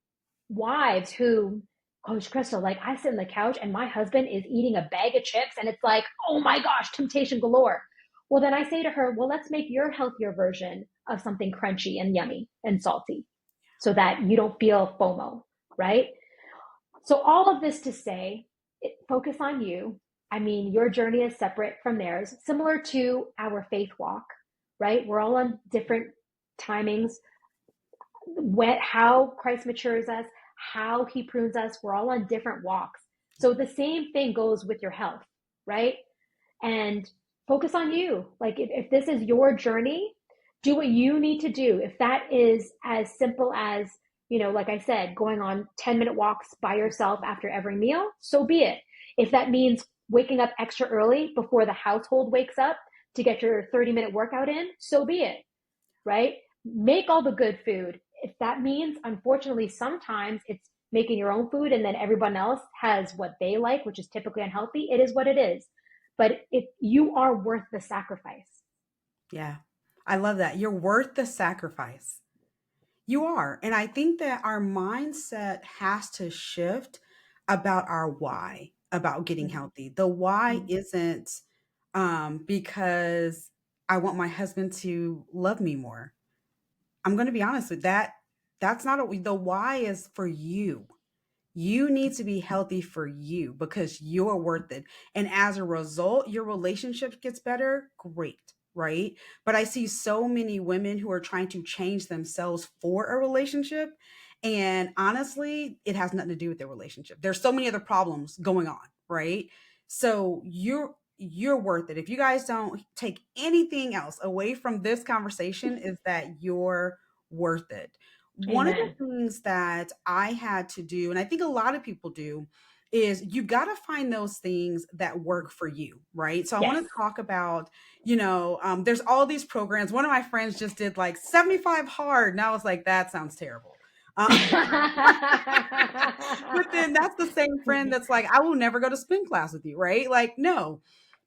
[SPEAKER 2] wives who, Coach Crystal, like I sit on the couch and my husband is eating a bag of chips and it's like, oh my gosh, temptation galore. Well, then I say to her, well, let's make your healthier version of something crunchy and yummy and salty so that you don't feel FOMO, right? So all of this to say, focus on you. I mean, your journey is separate from theirs, similar to our faith walk, right? We're all on different timings. How Christ matures us, how he prunes us, we're all on different walks. So the same thing goes with your health, right? And focus on you. Like if this is your journey, do what you need to do. If that is as simple as, like I said, going on 10-minute walks by yourself after every meal, so be it. If that means waking up extra early before the household wakes up to get your 30-minute workout in, so be it, right? Make all the good food. If that means, unfortunately, sometimes it's making your own food and then everyone else has what they like, which is typically unhealthy, it is what it is. But you are worth the sacrifice.
[SPEAKER 1] Yeah, I love that. You're worth the sacrifice. You are. And I think that our mindset has to shift about our why, about getting
[SPEAKER 2] Mm-hmm.
[SPEAKER 1] healthy. The why
[SPEAKER 2] Mm-hmm.
[SPEAKER 1] isn't because I want my husband to love me more. I'm going to be honest with that. That's not the why is for you. You need to be healthy for you because you're worth it. And as a result, your relationship gets better. Great, right? But I see so many women who are trying to change themselves for a relationship. And honestly, it has nothing to do with their relationship. There's so many other problems going on, right? So you're worth it. If you guys don't take anything else away from this conversation, is that you're worth it. One of the
[SPEAKER 2] Amen.
[SPEAKER 1] things that I had to do, and I think a lot of people do, is you got to find those things that work for you, right? So I want
[SPEAKER 2] Yes.
[SPEAKER 1] to talk about, there's all these programs. One of my friends just did like 75 hard, and I was like, that sounds terrible. But then that's the same friend that's like, I will never go to spin class with you, right? Like, no.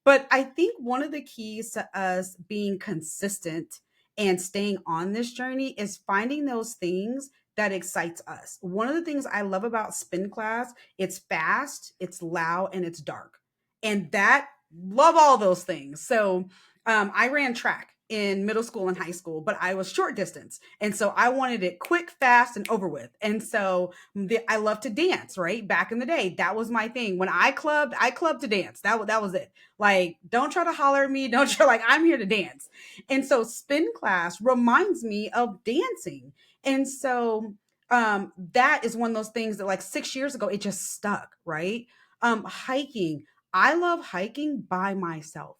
[SPEAKER 1] But I think one of the keys to us being consistent and staying on this journey is finding those things that excites us. One of the things I love about spin class, it's fast, it's loud, and it's dark. And that love all those things. So I ran track in middle school and high school, but I was short distance. And so I wanted it quick, fast, and over with. And so I love to dance, right? Back in the day, that was my thing. When I clubbed to dance. That was it. Like, don't try to holler at me. Don't try, like, I'm here to dance. And so spin class reminds me of dancing. And so that is one of those things that like 6 years ago, it just stuck, right? Hiking. I love hiking by myself.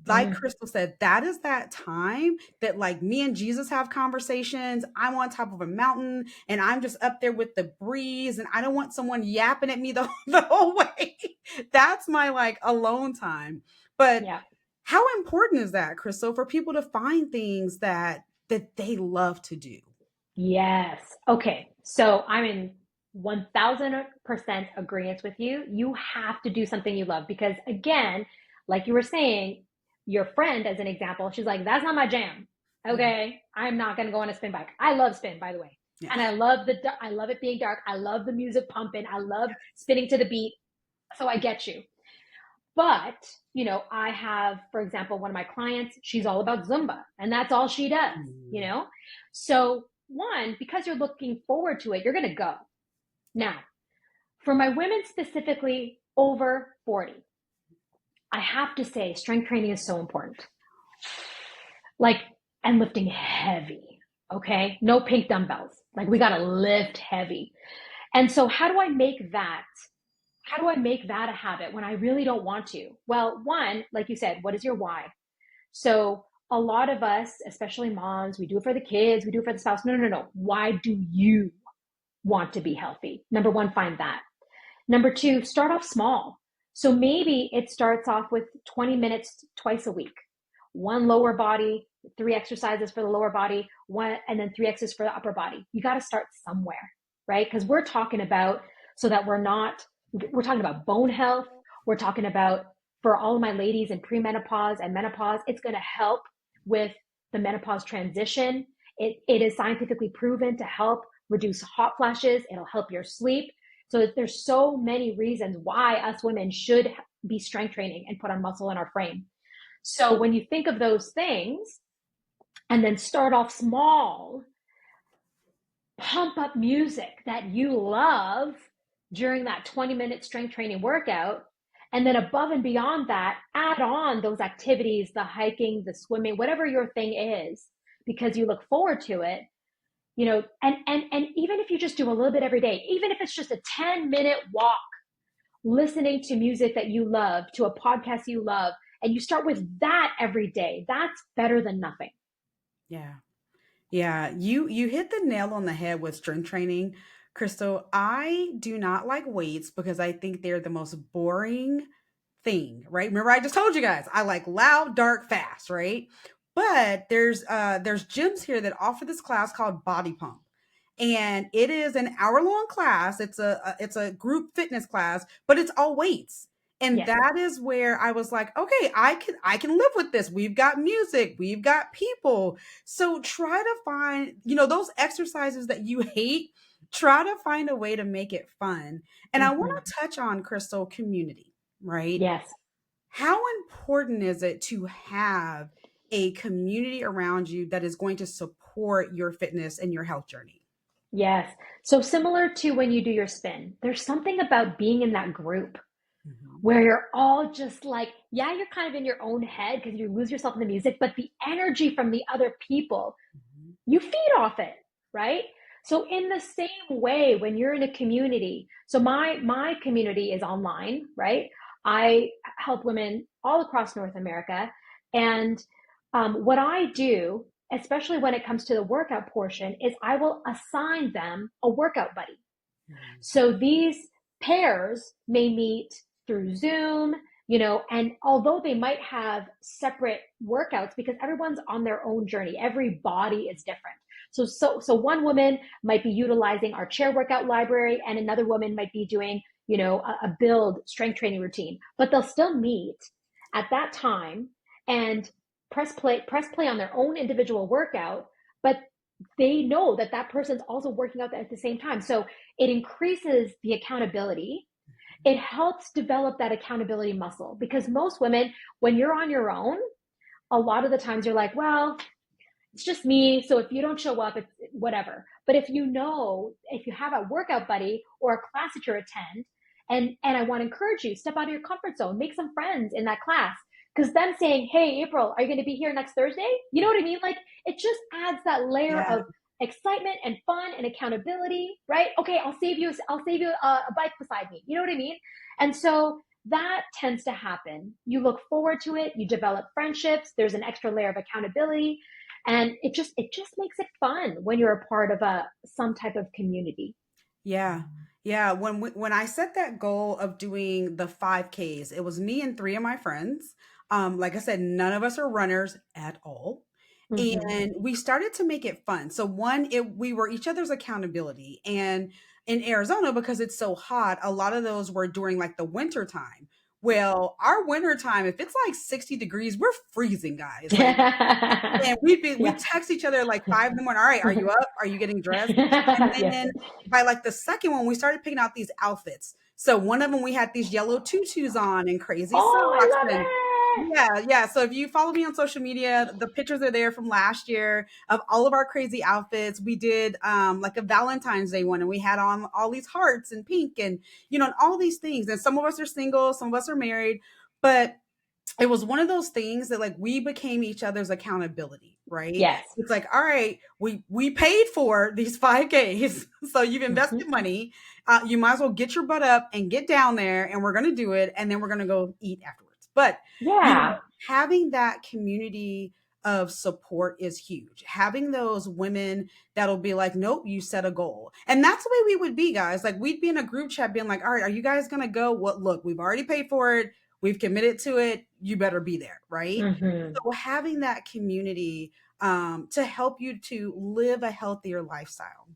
[SPEAKER 1] Like
[SPEAKER 2] Mm.
[SPEAKER 1] Crystal said, that is that time that like me and Jesus have conversations. I'm on top of a mountain and I'm just up there with the breeze and I don't want someone yapping at me the whole way. That's my like alone time. But
[SPEAKER 2] Yeah.
[SPEAKER 1] how important is that, Crystal, for people to find things that they love to do?
[SPEAKER 2] Yes. Okay. So I'm in 1000% agreement with you. You have to do something you love because, again, like you were saying, your friend, as an example, she's like, that's not my jam.
[SPEAKER 1] Mhm.
[SPEAKER 2] Okay. I'm not going to go on a spin bike. I love spin, by the way.
[SPEAKER 1] Yeah.
[SPEAKER 2] And I love it being dark. I love the music pumping. I love spinning to the beat. So I get you. But, I have, for example, one of my clients, she's all about Zumba and that's all she does.
[SPEAKER 1] Mm.
[SPEAKER 2] So, one, because you're looking forward to it, you're going to go. Now, for my women specifically over 40, I have to say strength training is so important. Like, and lifting heavy, okay? No pink dumbbells. Like, we got to lift heavy. And so, how do I make that a habit when I really don't want to? Well, one, like you said, what is your why? So a lot of us, especially moms, we do it for the kids, we do it for the spouse. No, no, no, no. Why do you want to be healthy? Number one, find that. Number two, start off small. So maybe it starts off with 20 minutes twice a week, one lower body, 3 exercises for the lower body, one, and then 3 exercises for the upper body. You got to start somewhere, right? Because we're talking about, so that we're talking about bone health. We're talking about, for all of my ladies in premenopause and menopause, it's going to help with the menopause transition. It is scientifically proven to help reduce hot flashes. It'll help your sleep. So there's so many reasons why us women should be strength training and put on muscle in our frame. So when you think of those things and then start off small, pump up music that you love during that 20-minute strength training workout. And then above and beyond that, add on those activities, the hiking, the swimming, whatever your thing is, because you look forward to it, and even if you just do a little bit every day, even if it's just a 10-minute walk, listening to music that you love, to a podcast you love, and you start with that every day, that's better than nothing.
[SPEAKER 1] Yeah. Yeah, you hit the nail on the head with strength training, Crystal. I do not like weights because I think they're the most boring thing, right? Remember, I just told you guys I like loud, dark, fast, right? But there's gyms here that offer this class called Body Pump. And it is an hour-long class. It's a group fitness class, but it's all weights. And
[SPEAKER 2] Yes.
[SPEAKER 1] that is where I was like, okay, I can live with this. We've got music, we've got people. So try to find, those exercises that you hate, try to find a way to make it fun. And I want
[SPEAKER 2] Mm-hmm.
[SPEAKER 1] to touch on, Crystal, community, right?
[SPEAKER 2] Yes.
[SPEAKER 1] How important is it to have a community around you that is going to support your fitness and your health journey?
[SPEAKER 2] Yes. So similar to when you do your spin, there's something about being in that group
[SPEAKER 1] Mhm,
[SPEAKER 2] where you're all just like, yeah, you're kind of in your own head because you lose yourself in the music, but the energy from the other people,
[SPEAKER 1] mhm,
[SPEAKER 2] you feed off it, right? So in the same way, when you're in a community, so my community is online, right? I help women all across North America, and what I do, especially when it comes to the workout portion, is I will assign them a workout buddy.
[SPEAKER 1] mhm,
[SPEAKER 2] So these pairs may meet through Zoom, and although they might have separate workouts because everyone's on their own journey, every body is different. So one woman might be utilizing our chair workout library and another woman might be doing, a build strength training routine, but they'll still meet at that time and press play on their own individual workout, but they know that that person's also working out at the same time. So it increases the accountability. It helps develop that accountability muscle because most women, when you're on your own, a lot of the times you're like, well, it's just me. So if you don't show up, it's whatever. But if you have a workout buddy or a class that you attend, and I want to encourage you, step out of your comfort zone, make some friends in that class. Because them saying, hey, April, are you going to be here next Thursday? You know what I mean? Like it just adds that layer
[SPEAKER 1] yeah,
[SPEAKER 2] of excitement and fun and accountability, right? Okay, I'll save you a bike beside me. You know what I mean? And so that tends to happen. You look forward to it, you develop friendships, there's an extra layer of accountability, and it just makes it fun when you're a part of some type of community.
[SPEAKER 1] yeah, yeah. When I set that goal of doing the 5Ks, it was me and three of my friends. Like I said, none of us are runners at all.
[SPEAKER 2] Mm-hmm.
[SPEAKER 1] And we started to make it fun. So we were each other's accountability. And in Arizona, because it's so hot, a lot of those were during like the winter time. Well, our winter time, if it's like 60 degrees, we're freezing, guys. Like, and we
[SPEAKER 2] Yeah.
[SPEAKER 1] text each other like 5 in the morning. All right, are you up? Are you getting dressed? And
[SPEAKER 2] Yes.
[SPEAKER 1] then by like the second one, we started picking out these outfits. So one of them, we had these yellow tutus on and crazy
[SPEAKER 2] Oh, I
[SPEAKER 1] socks.
[SPEAKER 2] love
[SPEAKER 1] And
[SPEAKER 2] it.
[SPEAKER 1] yeah, yeah. So if you follow me on social media, the pictures are there from last year of all of our crazy outfits. We did like a Valentine's Day one and we had on all these hearts and pink and and all these things. And some of us are single, some of us are married, but it was one of those things that like we became each other's accountability, right?
[SPEAKER 2] Yes.
[SPEAKER 1] It's like, all right, we paid for these 5Ks, so you've
[SPEAKER 2] Hmm.
[SPEAKER 1] invested money. You might as well get your butt up and get down there, and we're gonna do it, and then we're gonna go eat afterwards. But
[SPEAKER 2] Yeah.
[SPEAKER 1] having that community of support is huge. Having those women that'll be like, nope, you set a goal. And that's the way we would be, guys. Like we'd be in a group chat being like, all right, are you guys gonna go? What look, we've already paid for it. we've committed to it, you better be there, right?
[SPEAKER 2] Mm-hmm.
[SPEAKER 1] So having that community to help you to live a healthier lifestyle.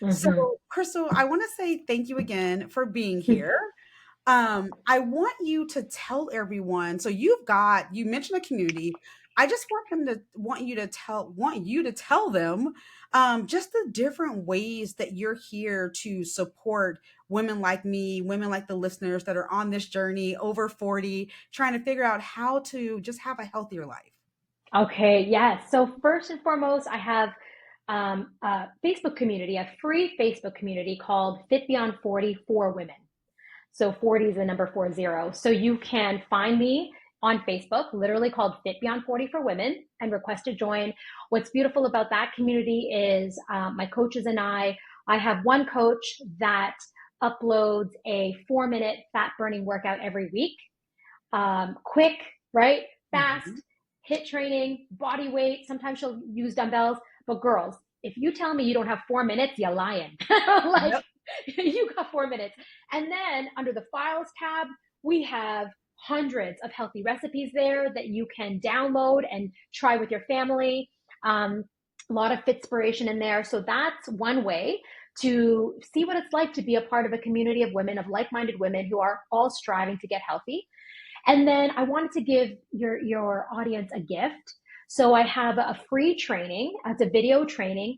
[SPEAKER 1] So,
[SPEAKER 2] Mm-hmm.
[SPEAKER 1] Crystal, I want to say thank you again for being here. I want you to tell everyone. So you mentioned a community. I just want you to tell them just the different ways that you're here to support women like me, women like the listeners that are on this journey over 40, trying to figure out how to just have a healthier life.
[SPEAKER 2] Okay, yes. So first and foremost, I have a Facebook community, a free Facebook community called Fit Beyond 40 for Women. So 40 is the number 40. So you can find me on Facebook, literally called Fit Beyond 40 for Women, and request to join. What's beautiful about that community is my coaches and I have one coach that uploads a 4-minute fat burning workout every week. Quick, right? Fast,
[SPEAKER 1] Mhm.
[SPEAKER 2] hit training, body weight. Sometimes she'll use dumbbells. But girls, if you tell me you don't have 4 minutes, you're lying. Like,
[SPEAKER 1] Yep.
[SPEAKER 2] you got 4 minutes. And then under the files tab, we have hundreds of healthy recipes there that you can download and try with your family. A lot of inspiration in there. So that's one way to see what it's like to be a part of a community of women, of like-minded women who are all striving to get healthy. And then I wanted to give your audience a gift. So I have a free training. It's a video training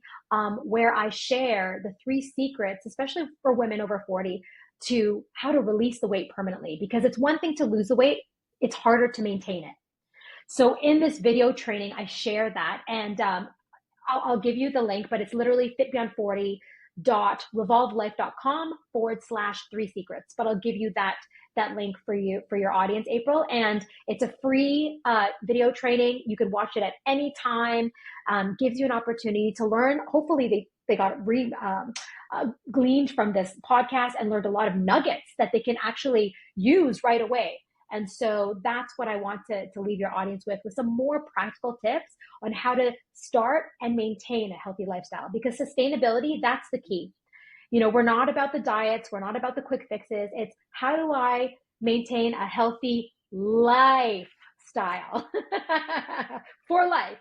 [SPEAKER 2] where I share the 3 secrets, especially for women over 40, to how to release the weight permanently. Because it's one thing to lose the weight, it's harder to maintain it. So in this video training, I share that, and I'll give you the link, but it's literally fitbeyond40.revolvelife.com/3 secrets. But I'll give you that link for you, for your audience, April. And it's a free video training. You can watch it at any time. Gives you an opportunity to learn. Hopefully they got gleaned from this podcast and learned a lot of nuggets that they can actually use right away. And so that's what I want to leave your audience with some more practical tips on how to start and maintain a healthy lifestyle, because sustainability, that's the key. We're not about the diets, we're not about the quick fixes. It's how do I maintain a healthy lifestyle for life.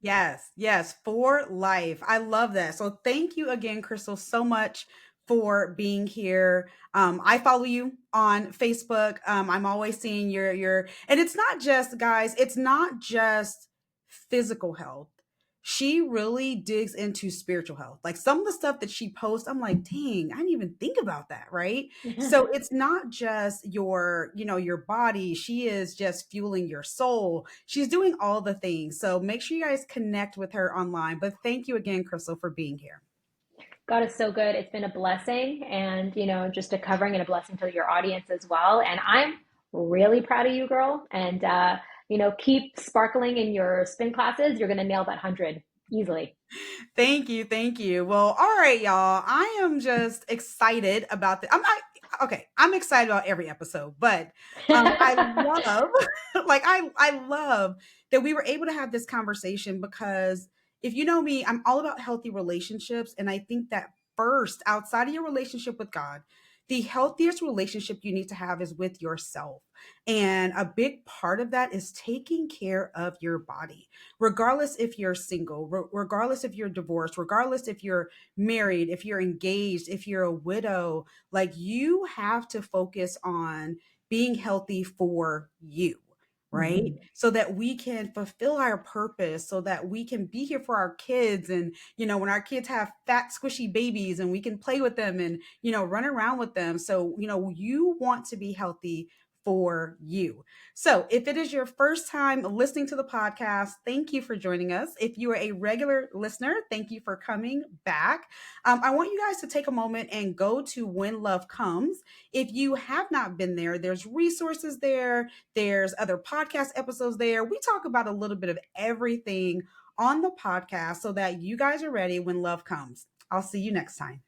[SPEAKER 1] Yes, yes, for life. I love that. So thank you again, Crystal, so much for being here. I follow you on Facebook. I'm always seeing and it's not just guys, it's not just physical health. She really digs into spiritual health. Like some of the stuff that she posts, I'm like, dang, I didn't even think about that, right? So it's not just your body. She is just fueling your soul. She's doing all the things. So make sure you guys connect with her online. But thank you again, Crystal, for being here.
[SPEAKER 2] God is so good. It's been a blessing, and just a covering and a blessing to your audience as well. And I'm really proud of you, girl. And keep sparkling in your spin classes. You're gonna nail that 100 easily.
[SPEAKER 1] Thank you. Thank you. Well, all right, y'all. I am just excited about the I'm not okay. I'm excited about every episode, but I love I love that we were able to have this conversation because if you know me, I'm all about healthy relationships. And I think that first, outside of your relationship with God, the healthiest relationship you need to have is with yourself. And a big part of that is taking care of your body regardless if you're single, regardless if you're divorced, regardless if you're married, if you're engaged, if you're a widow, like you have to focus on being healthy for you. Right.
[SPEAKER 2] Mhm.
[SPEAKER 1] So that we can fulfill our purpose, so that we can be here for our kids. And, when our kids have fat, squishy babies and we can play with them and, run around with them. So, you want to be healthy for you. So, if it is your first time listening to the podcast, thank you for joining us. If you are a regular listener, thank you for coming back. I want you guys to take a moment and go to When Love Comes. If you have not been there, there's resources there, there's other podcast episodes there. We talk about a little bit of everything on the podcast so that you guys are ready when love comes. I'll see you next time.